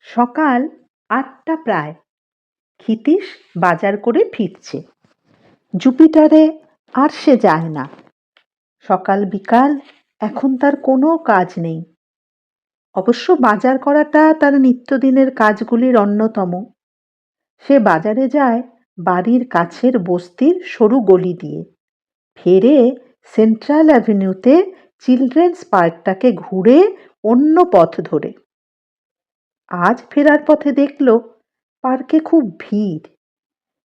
সকাল ৮টা প্রায়। ক্ষিতীশ বাজার করে ফিরছে। জুপিটারে আর সে যায় না। সকাল বিকাল এখন তার কোনো কাজ নেই। অবশ্য বাজার করাটা তার নিত্যদিনের কাজগুলির অন্যতম। সে বাজারে যায় বাড়ির কাছের বস্তির সরু গলি দিয়ে, ফেরে সেন্ট্রাল অ্যাভিনিউতে চিলড্রেন্স পার্কটাকে ঘুরে অন্য পথ ধরে। আজ ফেরার পথে দেখল পার্কে খুব ভিড়।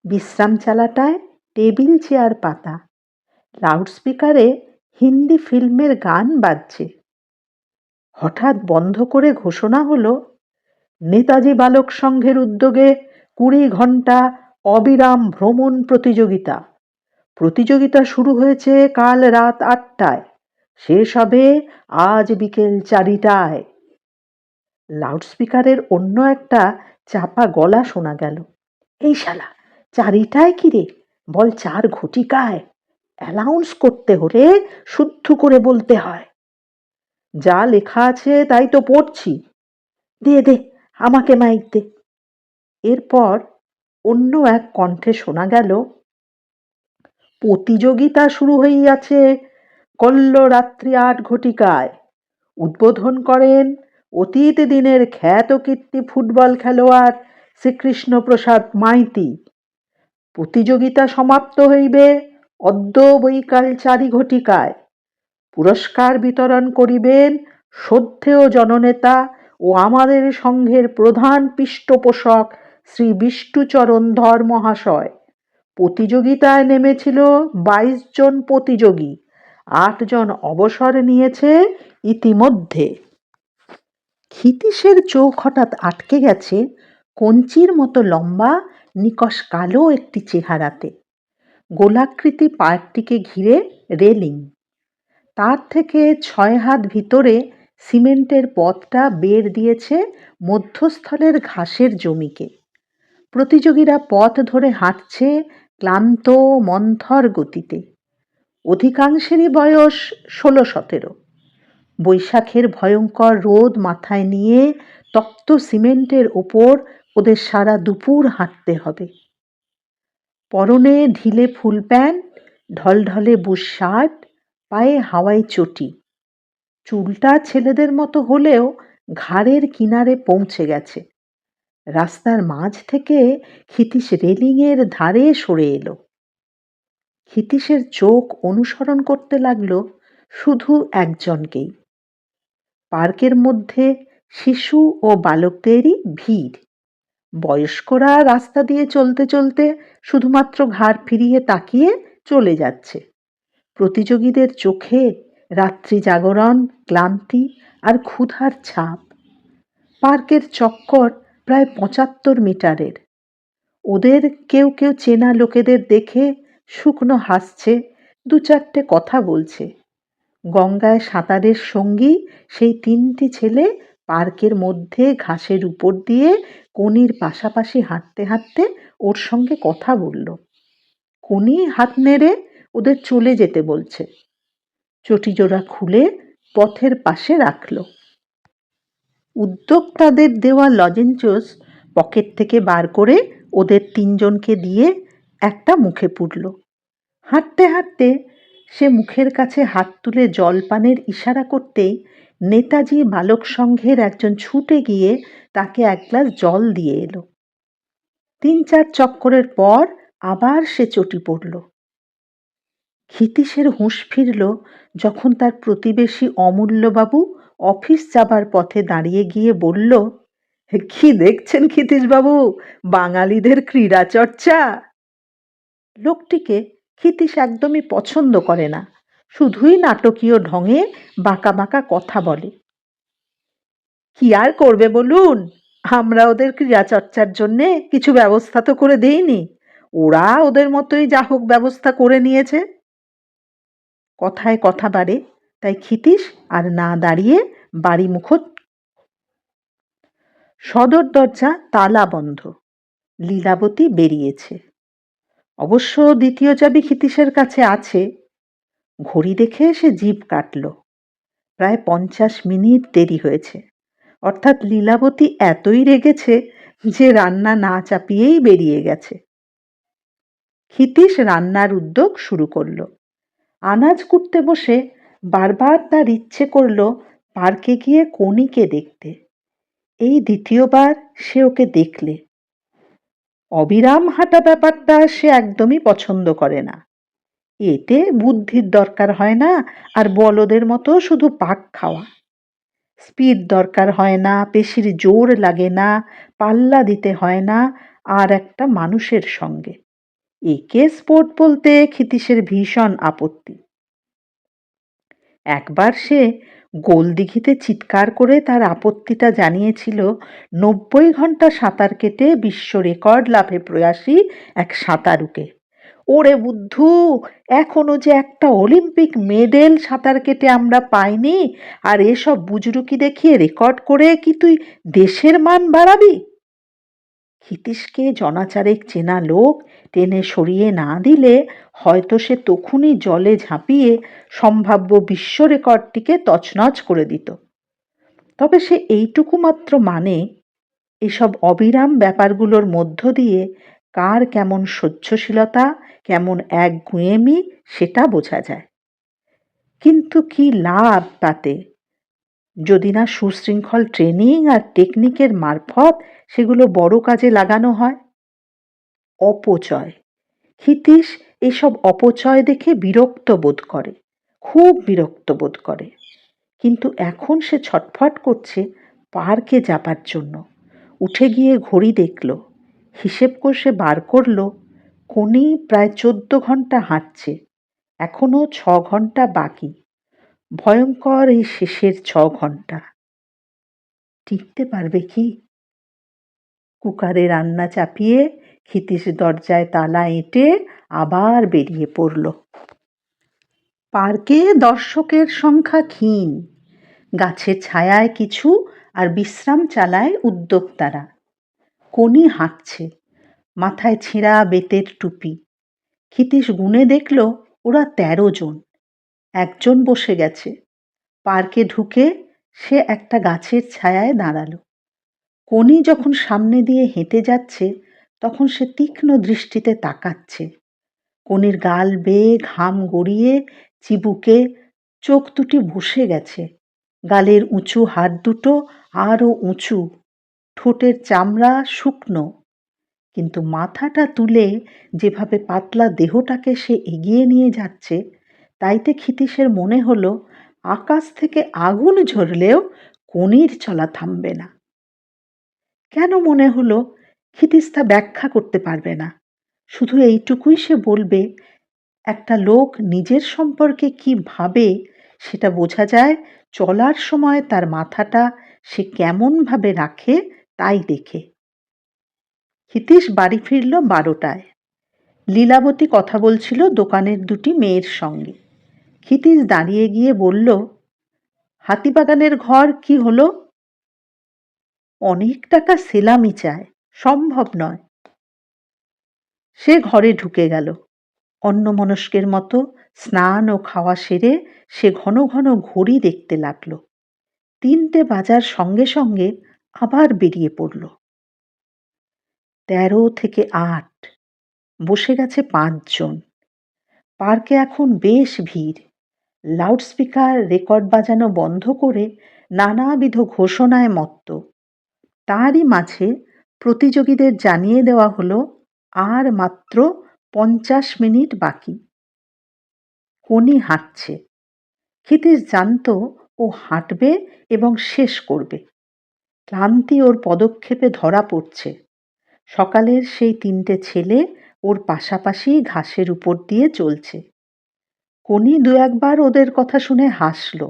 বিশ্রাম চালাটায় টেবিল চেয়ার পাতা, লাউডস্পিকারে হিন্দি ফিল্মের গান বাজছে। হঠাৎ বন্ধ করে ঘোষণা হলো, নেতাজি বালক সংঘের উদ্যোগে ২০ ঘন্টা অবিরাম ভ্রমণ প্রতিযোগিতা। প্রতিযোগিতা শুরু হয়েছে কাল রাত ৮টায়, শেষ হবে আজ বিকেল ৪টায়। লাউডস্পিকারের অন্য একটা চাপা গলা শোনা গেল, এই শালা ৪টায় কিরে, বল ৪ ঘটিকায়। অ্যানাউন্স করতে হলে শুদ্ধ করে বলতে হয়। যা লেখা আছে তাই তো পড়ছি, দে দে আমাকে মাইক দে। এরপর অন্য এক কণ্ঠে শোনা গেল, প্রতিযোগিতা শুরু হইয়াছে কল্য রাত্রি ৮ ঘটিকায়। উদ্বোধন করেন অতীত দিনের খ্যাত কীর্তি ফুটবল খেলোয়াড় শ্রীকৃষ্ণ প্রসাদ মাইতি। প্রতিযোগিতা সমাপ্ত হইবে অদ্য বৈকাল ৪ ঘটিকায়। পুরস্কার বিতরণ করিবেন শ্রদ্ধেয় জননেতা ও আমাদের সংঘের প্রধান পৃষ্ঠপোষক শ্রী বিষ্ণুচরণ ধর মহাশয়। প্রতিযোগিতায় নেমেছিল ২২ জন প্রতিযোগী, ৮ জন অবসর নিয়েছে ইতিমধ্যে। ক্ষিতীশের চোখ হঠাৎ আটকে গেছে কঞ্চির মতো লম্বা নিকষ কালো একটি চেহারাতে। গোলাকৃতি পার্কটিকে ঘিরে রেলিং, তার থেকে ৬ হাত ভিতরে সিমেন্টের পথটা বের দিয়েছে মধ্যস্থলের ঘাসের জমিকে। প্রতিযোগীরা পথ ধরে হাঁটছে ক্লান্ত মন্থর গতিতে। অধিকাংশেরই বয়স ১৬-১৭। বৈশাখের ভয়ঙ্কর রোদ মাথায় নিয়ে তপ্ত সিমেন্টের ওপর ওদের সারা দুপুর হাঁটতে হবে। পরনে ঢিলে ফুল প্যান্ট, ঢলঢলে বুশ শার্ট, পায়ে হাওয়াই চটি। চুলটা ছেলেদের মতো হলেও ঘাড়ের কিনারে পৌঁছে গেছে। রাস্তার মাঝ থেকে ক্ষিতীশ রেলিংয়ের ধারে সরে এলো। ক্ষিতীশের চোখ অনুসরণ করতে লাগলো শুধু একজনকেই। পার্কের মধ্যে শিশু ও বালকদেরই ভিড়। বয়স্করা রাস্তা দিয়ে চলতে চলতে শুধুমাত্র ঘাড় ফিরিয়ে তাকিয়ে চলে যাচ্ছে। প্রতিযোগীদের চোখে রাত্রি জাগরণ, ক্লান্তি আর ক্ষুধার ছাপ। পার্কের চক্কর প্রায় ৭৫ মিটারের। ওদের কেউ কেউ চেনা লোকেদের দেখে শুকনো হাসছে, ২-৪টে কথা বলছে। গঙ্গায় সাঁতারের সঙ্গী সেই ৩টি ছেলে পার্কের মধ্যে ঘাসের উপর দিয়ে কনির পাশাপাশি হাঁটতে হাঁটতে ওর সঙ্গে কথা বলল। কনি হাত নেড়ে ওদের চলে যেতে বলছে। চটিজোড়া খুলে পথের পাশে রাখল। উদ্যোক্তাদের দেওয়া লজেঞ্জস পকেট থেকে বার করে ওদের ৩জনকে দিয়ে একটা মুখে পুরল। হাঁটতে হাঁটতে সে মুখের কাছে হাত তুলে জলপানের ইশারা করতেই নেতাজি বালক সংঘের একজন ছুটে গিয়ে তাকে এক গ্লাস জল দিয়ে এলো। ৩-৪ চক্করের পর আবার সে চটি পড়ল। ক্ষিতীশের হুঁশ ফিরল যখন তার প্রতিবেশী অমূল্যবাবু অফিস যাবার পথে দাঁড়িয়ে গিয়ে বলল, কি দেখছেন ক্ষিতীশবাবু, বাঙালিদের ক্রীড়া চর্চা। লোকটিকে ক্ষিতীশ একদমই পছন্দ করে না, শুধুই নাটকীয় ঢঙে বাঁকা বাঁকা কথা বলে। কি আর করবে বলুন, আমরা ওদের ক্রীড়া চর্চার জন্যে কিছু ব্যবস্থা তো করে দেইনি, ওরা ওদের মতোই যা হোক ব্যবস্থা করে নিয়েছে। কথায় কথা বাড়ে, তাই ক্ষিতীশ আর না দাঁড়িয়ে বাড়ি মুখ। সদর দরজা তালা বন্ধ। লীলাবতী বেরিয়েছে। অবশ্য দ্বিতীয় চাবি ক্ষিতীশের কাছে আছে। ঘড়ি দেখে সে জিভ কাটল। প্রায় ৫০ মিনিট দেরি হয়েছে। অর্থাৎ লীলাবতী এতই রেগেছে যে রান্না না চাপিয়েই বেরিয়ে গেছে। ক্ষিতীশ রান্নার উদ্যোগ শুরু করলো। আনাজ কুটতে বসে বারবার তার ইচ্ছে করলো পার্কে গিয়ে কণিকে দেখতে। এই দ্বিতীয়বার সে ওকে দেখলে। অবিরাম হাঁটা ব্যাপারটা সে একদমই পছন্দ করে না। এতে বুদ্ধির দরকার হয় না, আর বলদের মতো শুধু পাক খাওয়া। স্পিড দরকার হয় না, পেশির জোর লাগে না, পাল্লা দিতে হয় না আর একটা মানুষের সঙ্গে। একে স্পোর্ট বলতে ক্ষিতীশের ভীষণ আপত্তি। একবার সে গোলদিঘিতে চিৎকার করে তার আপত্তিটা জানিয়েছিল ৯০ ঘন্টা সাঁতার কেটে বিশ্ব রেকর্ড লাভে প্রয়াসী এক সাঁতারুকে। ওরে বুদ্ধু, এখনো যে একটা অলিম্পিক মেডেল সাঁতার কেটে আমরা পাইনি, আর এসব বুজরুকি দেখিয়ে রেকর্ড করে কি তুই দেশের মান বাড়াবি? ক্ষিতীশকে জনাচারেক চেনা লোক টেনে সরিয়ে না দিলে হয়তো সে তখনই জলে ঝাঁপিয়ে সম্ভাব্য বিশ্ব রেকর্ডটিকে তছনছ করে দিত। তবে সে এইটুকু মাত্র মানে, এসব অবিরাম ব্যাপারগুলোর মধ্য দিয়ে কার কেমন সহ্যশীলতা, কেমন একগুঁয়েমি সেটা বোঝা যায়। কিন্তু কি লাভ তাতে, যদি না সুশৃঙ্খল ট্রেনিং আর টেকনিকের মারফত সেগুলো বড় কাজে লাগানো হয়। অপচয়। ক্ষিতীশ এসব অপচয় দেখে বিরক্ত বোধ করে, খুব বিরক্ত বোধ করে। কিন্তু এখন সে ছটফট করছে পার্কে যাবার জন্য। উঠে গিয়ে ঘড়ি দেখল, হিসেব কষে বার করল কণি প্রায় ১৪ ঘন্টা হাঁটছে, এখনো ৬ ঘন্টা বাকি। ভয়ঙ্কর এই শেষের ৬ ঘন্টা। টিকতে পারবে কি? কুকারে রান্না চাপিয়ে ক্ষিতীশ দরজায় তালা এঁটে আবার বেরিয়ে পড়ল। পার্কে দর্শকের সংখ্যা ক্ষীণ, গাছের ছায়ায় কিছু আর বিশ্রাম চালায় উদ্যোক্তারা। কণি হাঁটছে, মাথায় ছেঁড়া বেতের টুপি। ক্ষিতীশ গুনে দেখল ওরা ১৩ জন। একজন বসে গেছে। পার্কে ঢুকে সে একটা গাছের ছায়ায় দাঁড়ালো। কণি যখন সামনে দিয়ে হেঁটে যাচ্ছে তখন সে তীক্ষ্ণ দৃষ্টিতে তাকাচ্ছে। কণির গাল বেয়ে ঘাম গড়িয়ে চিবুকে চোখ দুটি বসে গেছে। গালের উঁচু হাত দুটো আরও উঁচু, ঠোঁটের চামড়া শুকনো। কিন্তু মাথাটা তুলে যেভাবে পাতলা দেহটাকে সে এগিয়ে নিয়ে যাচ্ছে, তাইতে ক্ষিতীশের মনে হলো আকাশ থেকে আগুন ঝরলেও কণির চলা থামবে না। কেন মনে হলো ক্ষিতীশ তা ব্যাখ্যা করতে পারবে না, শুধু এইটুকুই সে বলবে, একটা লোক নিজের সম্পর্কে কি ভাবে সেটা বোঝা যায় চলার সময় তার মাথাটা সে কেমন ভাবে রাখে তাই দেখে। ক্ষিতীশ বাড়ি ফিরল ১২টায়। লীলাবতী কথা বলছিল দোকানের দুটি মেয়ের সঙ্গে। ক্ষিতীশ দাঁড়িয়ে গিয়ে বলল, হাতিবাগানের ঘর কি হলো? অনেক টাকা সেলামি চায়, সম্ভব নয়। সে ঘরে ঢুকে গেল। অন্যমনস্কের মতো স্নান ও খাওয়া সেরে সে ঘন ঘন ঘড়ি দেখতে লাগলো। ৩টে বাজার সঙ্গে সঙ্গে আবার বেরিয়ে পড়ল। ১৩ থেকে ৮, বসে গেছে ৫ জন। পার্কে এখন বেশ ভিড়। লাউডস্পিকার রেকর্ড বাজানো বন্ধ করে নানাবিধ ঘোষণায় মত্ত। তারই মাঝে প্রতিযোগীদের জানিয়ে দেওয়া হলো আর মাত্র ৫০ মিনিট বাকি। কণি হাঁটছে। ক্ষিতীশ জানত ও হাঁটবে এবং শেষ করবে। ক্লান্তি ওর পদক্ষেপে ধরা পড়ছে। সকালের সেই ৩টে ছেলে ওর পাশাপাশি ঘাসের উপর দিয়ে চলছে। কণি ২-১বার ওদের কথা শুনে হাসল।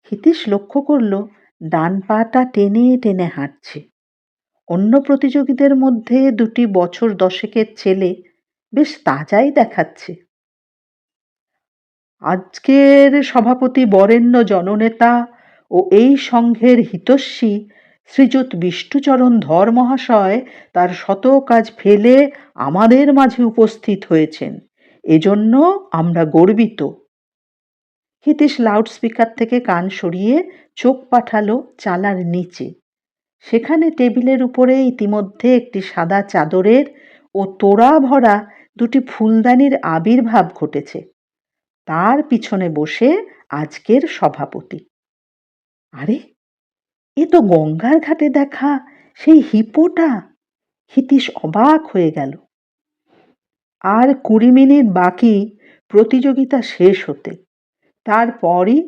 ক্ষিতীশ লক্ষ্য করল ডান পাটা টেনে টেনে হাঁটছে। অন্য প্রতিযোগীদের মধ্যে ২টি বছর ১০-এর ছেলে বেশ তাজাই দেখাচ্ছে। আজকের সভাপতি বরেণ্য জননেতা ও এই সংঘের হিতৈষী শ্রীযুত বিষ্ণুচরণ ধর মহাশয় তার শত কাজ ফেলে আমাদের মাঝে উপস্থিত হয়েছেন, এজন্য আমরা গর্বিত। হিতেশ লাউডস্পিকার থেকে কান সরিয়ে চোখ পাঠালো চালার নিচে। সেখানে টেবিলের উপরে ইতিমধ্যে একটি সাদা চাদরের ও তোড়া ভরা দুটি ফুলদানির আবির্ভাব ঘটেছে। তার পিছনে বসে আজকের সভাপতি। আরে, এ তো গঙ্গার ঘাটে দেখা সেই হিপোটা। হিতীশ অবাক হয়ে গেল। আর 20 মিনিট বাকি প্রতিযোগিতা শেষ হতে। তারপরই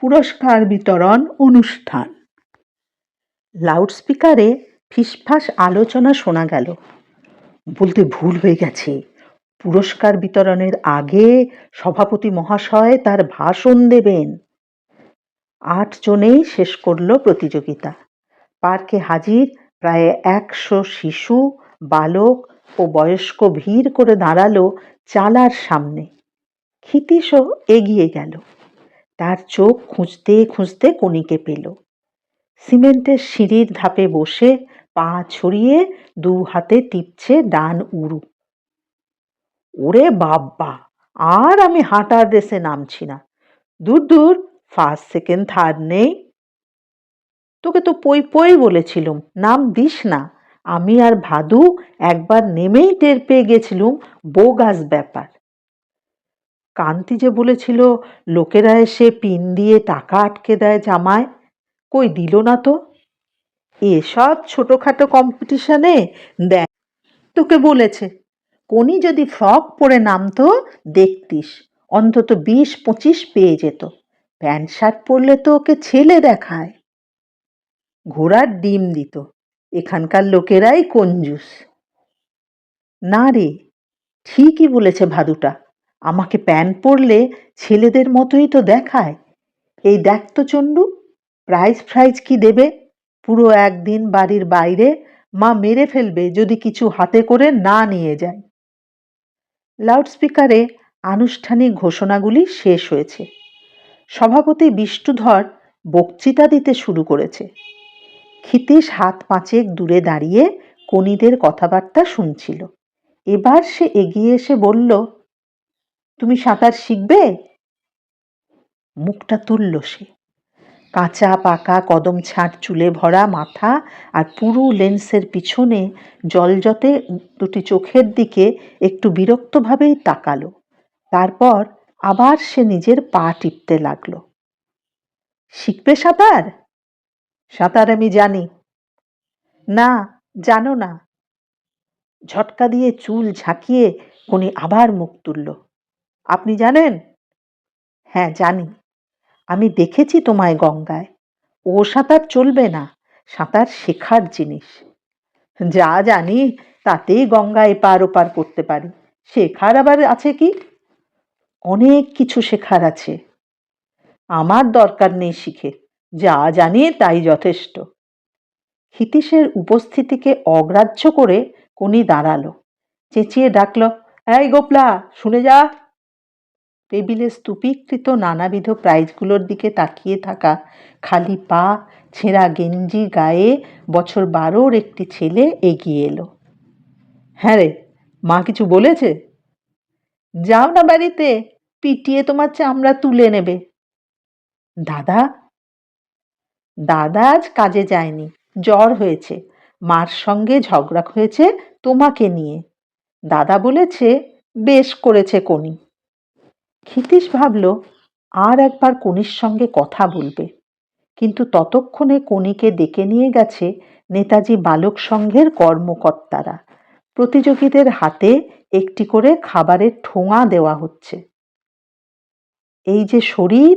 পুরস্কার বিতরণ অনুষ্ঠান। লাউডস্পিকারে ফিসফাস আলোচনা শোনা গেল। বলতে ভুল হয়ে গেছে, পুরস্কার বিতরণের আগে সভাপতি মহাশয় তার ভাষণ দেবেন। 8 জনেই শেষ করল প্রতিযোগিতা। পার্কে হাজির প্রায় 100 শিশু, বালক ও বয়স্ক ভিড় করে দাঁড়ালো চালার সামনে। ক্ষিতীশও এগিয়ে গেল। তার চোখ খুঁজতে খুঁজতে কণিকে পেল। সিমেন্টের সিঁড়ির ধাপে বসে পা ছড়িয়ে 2 হাতে টিপছে ডান উরু। ওরে বাব্বা, আর আমি হাঁটার রেসে নামছি না। দূর দূর, ফার্স্ট সেকেন্ড থার্ড নেই। তোকে তো পই পই বলেছিলুম নাম দিস না। আমি আর ভাদু একবার নেমেই টের পেয়ে গেছিলুম বোগাস ব্যাপার। কান্তি যে বলেছিল লোকেরা এসে পিন দিয়ে টাকা আটকে দেয় জামায়, কই দিল না তো। এসব ছোটখাটো কম্পিটিশনে দেখ, তোকে বলেছে কোনি যদি ফ্রক পরে নামতো দেখতিস অন্তত 20-25 পেয়ে যেত। প্যান্ট শার্ট পরলে তো ওকে ছেলে দেখায়। ঘোড়ার ডিম দিত। এখানকার লোকেরাই কঞ্জুস। না রে, ঠিকই বলেছে ভাদুটা। আমাকে প্যান্ট পরলে ছেলেদের মতোই তো দেখায়। এই দেখ তো চন্ডু, প্রাইজ কি দেবে? পুরো একদিন বাড়ির বাইরে, মা মেরে ফেলবে যদি কিছু হাতে করে না নিয়ে যায়। লাউডস্পিকারে আনুষ্ঠানিক ঘোষণাগুলি শেষ হয়েছে। সভাপতি বিষ্ণুধর বক্তৃতা দিতে শুরু করেছে। ক্ষিতীশ হাত 5 দূরে দাঁড়িয়ে কণিদের কথাবার্তা শুনছিল। এবার সে এগিয়ে এসে বলল, তুমি সাঁতার শিখবে? মুখটা তুলল সে। কাঁচা পাকা কদম ছাঁট চুলে ভরা মাথা আর পুরু লেন্সের পিছনে জলজতে দুটি চোখের দিকে একটু বিরক্তভাবেই তাকালো। তারপর আবার সে নিজের পা টিপতে লাগলো। শিখবে সাঁতার? সাঁতার আমি জানি। না, জানো না। ঝটকা দিয়ে চুল ঝাঁকিয়ে কোনি আবার মুখ তুলল। আপনি জানেন? হ্যাঁ, জানি। আমি দেখেছি তোমায় গঙ্গায়। ও সাঁতার চলবে না, সাঁতার শেখার জিনিস। যা জানি তাতেই গঙ্গা এপার ওপার করতে পারি, শেখার আবার আছে কি? অনেক কিছু শেখার আছে। আমার দরকার নেই শিখে, যা জানি তাই যথেষ্ট। হিতীশের উপস্থিতিকে অগ্রাহ্য করে কোনি দাঁড়ালো, চেঁচিয়ে ডাকল, এই গোপলা, শুনে যা। টেবিলে স্তূপীকৃত নানাবিধ প্রাইজগুলোর দিকে তাকিয়ে থাকা খালি পা, ছেঁড়া গেঞ্জি গায়ে বছর 12 একটি ছেলে এগিয়ে এলো। হ্যাঁ রে, মা কিছু বলেছে? যাও না বাড়িতে, পিটিয়ে তোমার চামড়া তুলে নেবে। দাদা? দাদা আজ কাজে যায়নি, জ্বর হয়েছে। মার সঙ্গে ঝগড়া হয়েছে তোমাকে নিয়ে। দাদা বলেছে বেশ করেছে কোনি। ক্ষিতীশ ভাবল আর একবার কোনির সঙ্গে কথা বলবে, কিন্তু ততক্ষণে কোনিকে ডেকে নিয়ে গেছে নেতাজি বালক সংঘের কর্মকর্তারা। প্রতিযোগীদের হাতে একটি করে খাবারের ঠোঙা দেওয়া হচ্ছে। এই যে শরীর,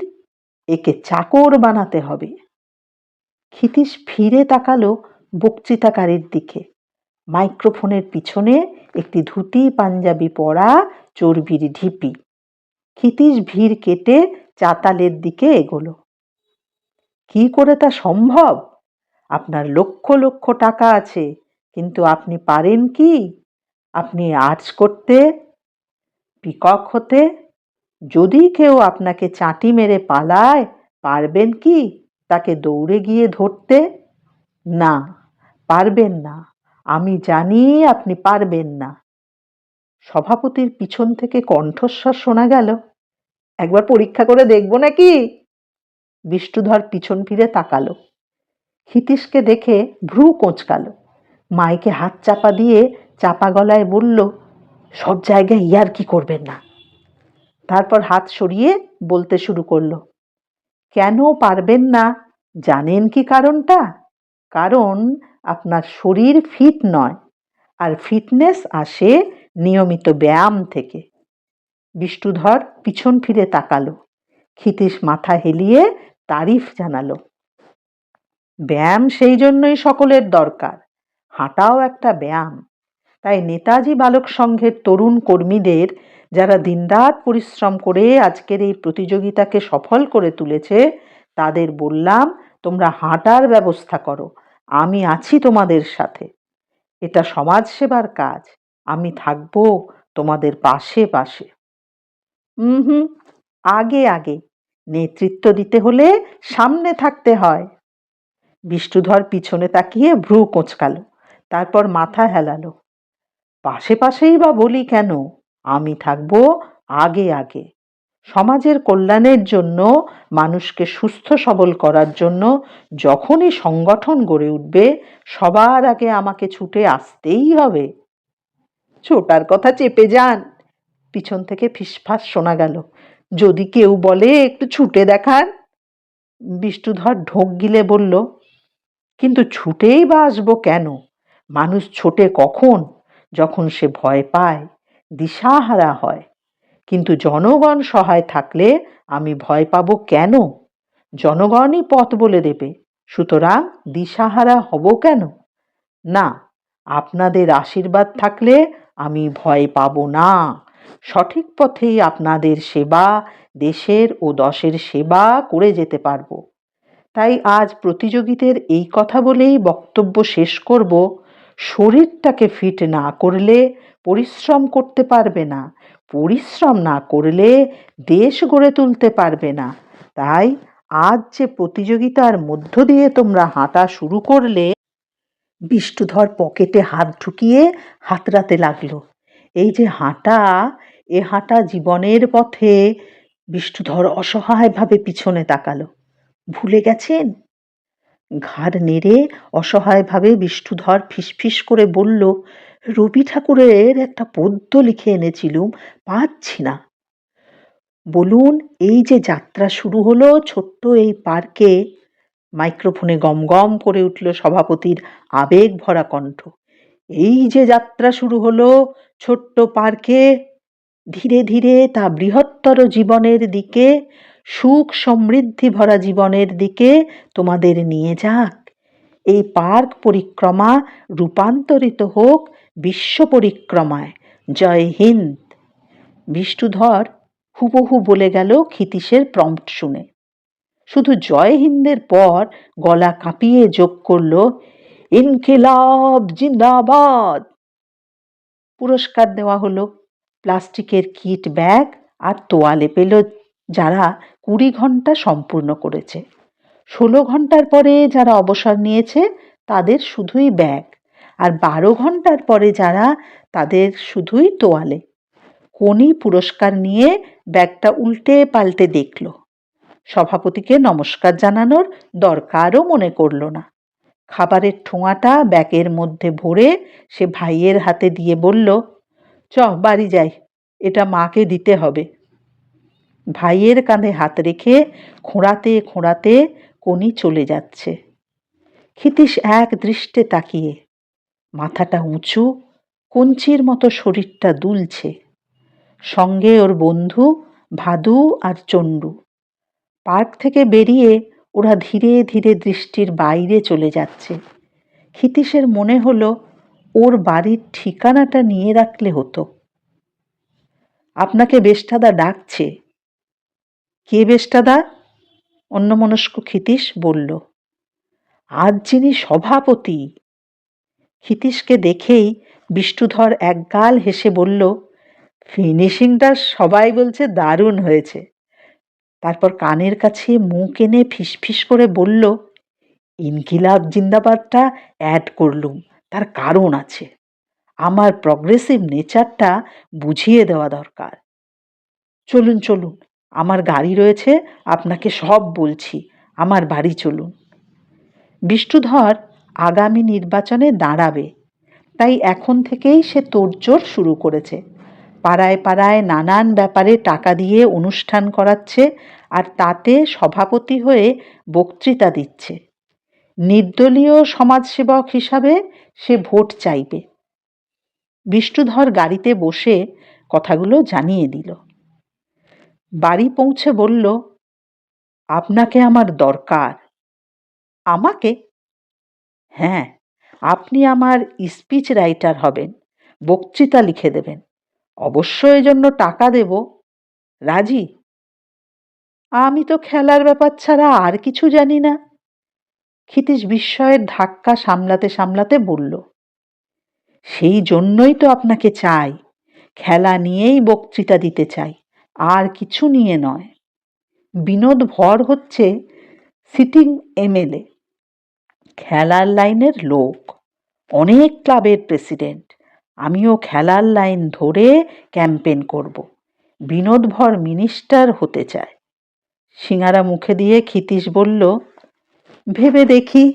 একে চাকর বানাতে হবে। ক্ষিতীশ ফিরে তাকালো বক্তৃতাকারীর দিকে। মাইক্রোফোনের পিছনে একটি ধুতি পাঞ্জাবি পরা চর্বির ঢিপি। ক্ষিতীশ ভিড় কেটে চাতালের দিকে এগোলো। কি করে তা সম্ভব? আপনার লক্ষ লক্ষ টাকা আছে, কিন্তু আপনি পারেন কি? আপনি আর্টস করতে, পিকক হতে? যদি কেউ আপনাকে চাঁটি মেরে পালায়, পারবেন কি তাকে দৌড়ে গিয়ে ধরতে? না, পারবেন না। আমি জানি আপনি পারবেন না। সভাপতির পিছন থেকে কণ্ঠস্বর শোনা গেল, একবার পরীক্ষা করে দেখবো নাকি? বিষ্ণুধর পিছন ফিরে তাকালো। ক্ষিতীশকে দেখে ভ্রু কোঁচকালো। মাইকে হাত চাপা দিয়ে চাপা গলায় বলল, সব জায়গায় ইয়ার্কি করবেন না। তারপর হাত সরিয়ে বলতে শুরু করলো, কেন পারবেন না জানেন কি কারণটা? কারণ আপনার শরীর ফিট নয়, আর ফিটনেস আসে নিয়মিত ব্যায়াম থেকে। বিষ্ণুধর পিছন ফিরে তাকালো। ক্ষিতীশ মাথা হেলিয়ে তারিফ জানালো। ব্যায়াম সেই জন্যই সকলের দরকার, হাঁটাও একটা ব্যায়াম। তাই নেতাজি বালক সংঘের তরুণ কর্মীদের, যারা দিনরাত পরিশ্রম করে আজকের এই প্রতিযোগিতাকে সফল করে তুলেছে, তাদের বললাম, তোমরা হাঁটার ব্যবস্থা করো, আমি আছি তোমাদের সাথে। এটা সমাজসেবার কাজ, আমি থাকবো তোমাদের পাশে পাশে। হুম, আগে আগে, নেতৃত্ব দিতে হলে সামনে থাকতে হয়। বিষ্ণুধর পিছনে তাকিয়ে ভ্রু কোঁচকালো, তারপর মাথা হেলালো। পাশে পাশেই বা বলি কেন, আমি থাকবো আগে আগে। সমাজের কল্যাণের জন্য, মানুষকে সুস্থ সবল করার জন্য যখনই সংগঠন গড়ে উঠবে, সবার আগে আমাকে ছুটে আসতেই হবে। ছোটার কথা চেপে যান, পিছন থেকে ফিসফাস শোনা গেল। যদি কেউ বলে একটু ছুটে দেখান। বিষ্ণুধর ঢোক গিলে বলল, কিন্তু ছুটেই বা আসবো কেন? মানুষ ছোটে কখন? যখন সে ভয় পায়, দিশাহারা হয়। কিন্তু জনগণ সহায় থাকলে আমি ভয় পাবো কেন? জনগণই পথ বলে দেবে, সুতরাং দিশাহারা হব কেন? না, আপনাদের আশীর্বাদ থাকলে আমি ভয় পাবো না। সঠিক পথেই আপনাদের সেবা, দেশের ও দশের সেবা করে যেতে পারবো। তাই আজ প্রতিযোগীদের এই কথা বলেই বক্তব্য শেষ করব, শরীরটাকে ফিট না করলে পরিশ্রম করতে পারবে না, পরিশ্রম না করলে দেশ গড়ে তুলতে পারবে না। তাই আজ যে প্রতিযোগিতার মধ্য দিয়ে তোমরা হাঁটা শুরু করলে। বিষ্ণুধর পকেটে হাত ঢুকিয়ে হাতড়াতে লাগলো। এই যে হাঁটা, এ হাঁটা জীবনের পথে। বিষ্ণুধর অসহায়ভাবে পিছনে তাকালো। ভুলে গেছেন? ঘাড় নেড়ে অসহায়ভাবে বিষ্ণুধর ফিসফিস করে বলল, রবি ঠাকুরের একটা পদ্য লিখে এনেছিলুম, পাচ্ছি না। বলুন, এই যে যাত্রা শুরু হলো ছোট্ট এই পার্কে। মাইক্রোফোনে গম গম করে উঠল সভাপতির আবেগ ভরা কণ্ঠ। এই যে যাত্রা শুরু হলো ছোট্ট পার্কে, ধীরে ধীরে তা বৃহত্তর জীবনের দিকে, সুখ সমৃদ্ধি ভরা জীবনের দিকে তোমাদের নিয়ে যাক। এই পার্ক পরিক্রমা রূপান্তরিত হোক বিশ্ব পরিক্রমায়। জয় হিন্দ। বিষ্ণুধর হুবহু বলে গেল ক্ষিতীশের প্রম্পট শুনে। শুধু জয় হিন্দের পর গলা কাঁপিয়ে যোগ করল, ইনকিলাব জিন্দাবাদ। পুরস্কার দেওয়া হলো। প্লাস্টিকের কিট ব্যাগ আর তোয়ালে পেল যারা 20 ঘন্টা সম্পূর্ণ করেছে। 16 ঘন্টার পরে যারা অবসর নিয়েছে তাদের শুধুই ব্যাগ, আর 12 ঘন্টার পরে যারা, তাদের শুধুই তোয়ালে। কোনি পুরস্কার নিয়ে ব্যাগটা উল্টে পাল্টে দেখল। সভাপতিকে নমস্কার জানানোর দরকারও মনে করল না। খাবারের ঠোঙাটা ব্যাগের মধ্যে ভরে সে ভাইয়ের হাতে দিয়ে বলল, চ বাড়ি যাই, এটা মাকে দিতে হবে। ভাইয়ের কাঁধে হাত রেখে খোঁড়াতে খোঁড়াতে কোনি চলে যাচ্ছে। ক্ষিতীশ এক দৃষ্টে তাকিয়ে, মাথাটা উঁচু, কঞ্চির মতো শরীরটা দুলছে। সঙ্গে ওর বন্ধু ভাদু আর চণ্ডু। পার্ক থেকে বেরিয়ে ওরা ধীরে ধীরে দৃষ্টির বাইরে চলে যাচ্ছে। ক্ষিতীশের মনে হলো ওর বাড়ির ঠিকানাটা নিয়ে রাখলে হতো। আপনাকে বেষ্টাদা ডাকছে। কে বেষ্টাদা? অন্যমনস্ক ক্ষিতীশ বলল, আজ যিনি সভাপতি। ক্ষিতীশকে দেখেই বিষ্ণুধর একগাল হেসে বলল, ফিনিশিংটা সবাই বলছে দারুণ হয়েছে। তারপর কানের কাছে মুখ এনে ফিসফিস করে বলল, ইনকিলাব জিন্দাবাদটা অ্যাড করলুম, তার কারণ আছে। আমার প্রগ্রেসিভ নেচারটা বুঝিয়ে দেওয়া দরকার। চলুন চলুন, আমার গাড়ি রয়েছে, আপনাকে সব বলছি, আমার বাড়ি চলুন। বিষ্ণুধর আগামী নির্বাচনে দাঁড়াবে, তাই এখন থেকেই সে তোড়জোড় শুরু করেছে। পাড়ায় পাড়ায় নানান ব্যাপারে টাকা দিয়ে অনুষ্ঠান করাচ্ছে, আর তাতে সভাপতি হয়ে বক্তৃতা দিচ্ছে। নির্দলীয় সমাজসেবক হিসাবে সে ভোট চাইবে। বিষ্ণুধর গাড়িতে বসে কথাগুলো জানিয়ে দিল। বাড়ি পৌঁছে বলল, আপনাকে আমার দরকার। আমাকে? হ্যাঁ, আপনি আমার স্পিচ রাইটার হবেন, বক্তৃতা লিখে দেবেন। অবশ্য এজন্য টাকা দেব। রাজি? আমি তো খেলার ব্যাপার ছাড়া আর কিছু জানি না। ক্ষিতীশ বিস্ময়ের ধাক্কা সামলাতে সামলাতে বলল, সেই জন্যই তো আপনাকে চাই। খেলা নিয়েই বক্তৃতা দিতে চাই, আর কিছু নিয়ে নয়। বিনোদ ভর হচ্ছে সিটিং এমএলএ, খেলার লাইনের লোক, অনেক ক্লাবের প্রেসিডেন্ট। আমিও খেলার লাইন ধরে ক্যাম্পেন করব। বিনোদ ভর মিনিস্টার হতে চায়। সিঙারা মুখে দিয়ে ক্ষিতীশ বলল, ভেবে দেখি।